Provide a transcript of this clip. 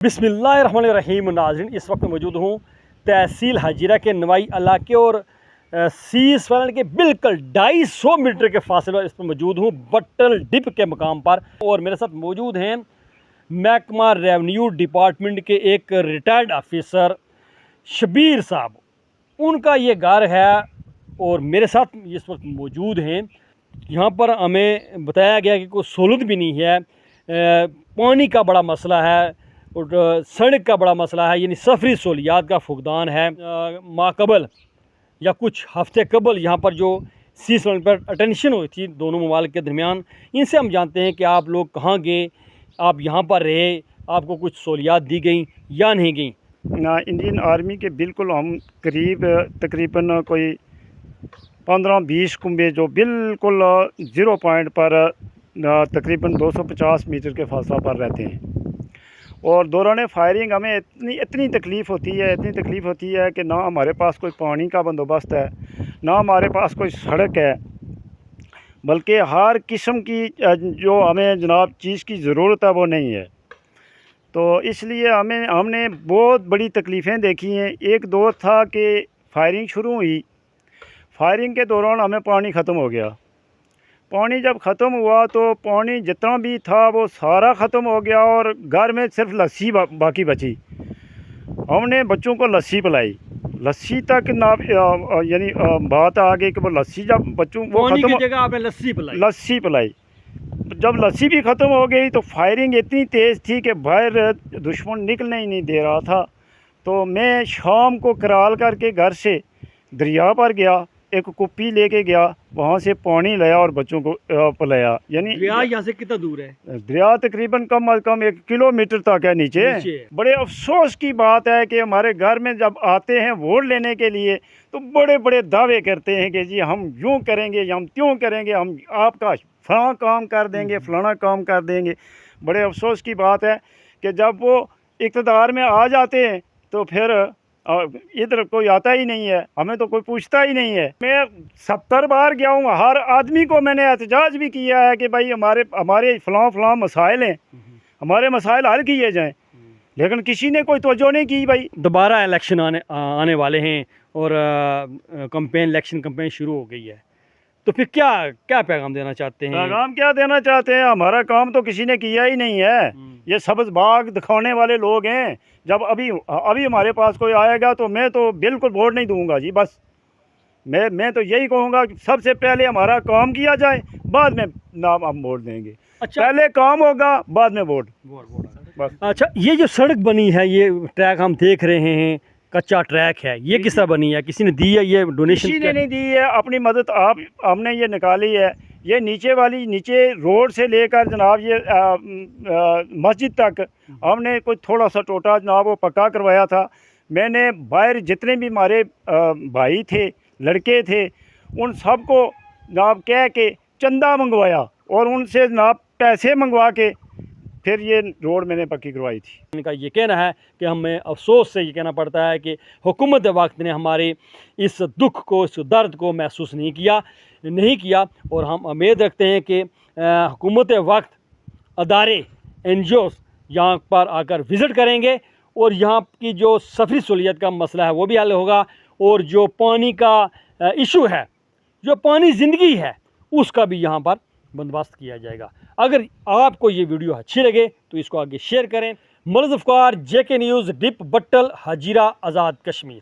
बिस्मिल्लाहिर्रहमानिर्रहीम। नाज़रीन, इस वक्त मौजूद हूँ तहसील हजीरा के नवाई इलाके और सीस वैलेंट के बिल्कुल 250 मीटर के फासले इस पर मौजूद हूँ बट्टल डिप के मकाम पर। और मेरे साथ मौजूद हैं महकमा रेवेन्यू डिपार्टमेंट के एक रिटायर्ड ऑफिसर शबीर साहब। उनका ये घर है और मेरे साथ इस वक्त मौजूद हैं। यहाँ पर हमें बताया गया कि कोई सहूलत भी नहीं है, पानी का बड़ा मसला है और सड़क का बड़ा मसला है, यानी सफरी सहूलियात का फुकदान है। माकबल या कुछ हफ्ते कबल यहाँ पर जो सीस वैलेंट पर अटेंशन हुई थी दोनों ममालिक के दरमियान, इनसे हम जानते हैं कि आप लोग कहाँ गए, आप यहाँ पर रहे, आपको कुछ सहूलियात दी गई या नहीं गई। इंडियन आर्मी के बिल्कुल हम तकरीबन कोई 15-20 कुंबे जो बिल्कुल ज़ीरो पॉइंट पर तकरीबन 250 मीटर के फासला पर रहते हैं। और दौरान फायरिंग हमें इतनी तकलीफ़ होती है कि ना हमारे पास कोई पानी का बंदोबस्त है, ना हमारे पास कोई सड़क है, बल्कि हर किस्म की जो हमें जनाब चीज़ की ज़रूरत है वो नहीं है। तो इसलिए हमने बहुत बड़ी तकलीफ़ें देखी हैं। एक दौर था कि फायरिंग शुरू हुई, फायरिंग के दौरान हमें पानी ख़त्म हो गया। पानी जब ख़त्म हुआ तो पानी जितना भी था वो सारा ख़त्म हो गया और घर में सिर्फ लस्सी बाकी बची। हमने बच्चों को लस्सी पिलाई, लस्सी तक ना यानी बात आ गई कि वो लस्सी जब बच्चों वो पानी ख़त्म की जगह आपने लस्सी पिलाई। जब लस्सी भी ख़त्म हो गई तो फायरिंग इतनी तेज़ थी कि बाहर दुश्मन निकलने ही नहीं दे रहा था। तो मैं शाम को कराल करके घर से दरिया पर गया, एक कुप्पी लेके गया, वहाँ से पानी लाया और बच्चों को पिलाया। यानी दरिया यहाँ से कितना दूर है? दरिया तकरीबन कम अज़ कम 1 किलोमीटर तक है नीचे। बड़े अफसोस की बात है कि हमारे घर में जब आते हैं वोट लेने के लिए तो बड़े बड़े दावे करते हैं कि जी हम यूँ करेंगे, हम त्यों करेंगे, हम आपका फलाना काम कर देंगे, फलाना काम कर देंगे। बड़े अफसोस की बात है कि जब वो इक़्तिदार में आ जाते हैं तो फिर इधर कोई आता ही नहीं है, हमें तो कोई पूछता ही नहीं है। मैं 70 बार गया हूँ, हर आदमी को मैंने एहतजाज भी किया है कि भाई हमारे फलां मसाइल हैं, हमारे मसाइल हल किए जाएं, लेकिन किसी ने कोई तवज्जो नहीं की। भाई दोबारा इलेक्शन आने वाले हैं और इलेक्शन कैंपेन शुरू हो गई है, तो फिर क्या पैगाम देना चाहते हैं? पैगाम क्या देना चाहते हैं? हमारा काम तो किसी ने किया ही नहीं है। ये सब्ज़ बाग दिखाने वाले लोग हैं। जब अभी हमारे पास कोई आएगा तो मैं तो बिल्कुल वोट नहीं दूंगा जी। बस मैं तो यही कहूँगा कि सबसे पहले हमारा काम किया जाए, बाद में नाम हम वोट देंगे। अच्छा, पहले काम होगा बाद में वोट बस। अच्छा, ये जो सड़क बनी है, ये ट्रैक हम देख रहे हैं, कच्चा ट्रैक है, ये किस तरह बनी है? किसी ने दी है? ये डोनेशन किसी ने नहीं दी है, अपनी मदद हमने ये निकाली है। ये नीचे रोड से लेकर जनाब ये मस्जिद तक हमने कोई थोड़ा सा टोटा जनाब वो पक्का करवाया था। मैंने बाहर जितने भी हमारे भाई थे, लड़के थे, उन सब को जनाब कह के चंदा मंगवाया और उनसे जनाब पैसे मंगवा के फिर ये रोड मैंने पक्की करवाई थी। इनका ये कहना है कि हमें अफसोस से ये कहना पड़ता है कि हुकूमत वक्त ने हमारे इस दुख को, इस दर्द को महसूस नहीं किया और हम उम्मीद रखते हैं कि हुकूमत वक्त अदारे NGOs यहाँ पर आकर विज़िट करेंगे और यहाँ की जो सफरी सहूलियत का मसला है वो भी हल होगा और जो पानी का इशू है, जो पानी ज़िंदगी है, उसका भी यहाँ पर बंदोबस्त किया जाएगा। अगर आपको ये वीडियो अच्छी लगे तो इसको आगे शेयर करें। मुल्ज़ ज़फ़्फ़ार, JK न्यूज़, डिप बट्टल हजीरा, आज़ाद कश्मीर।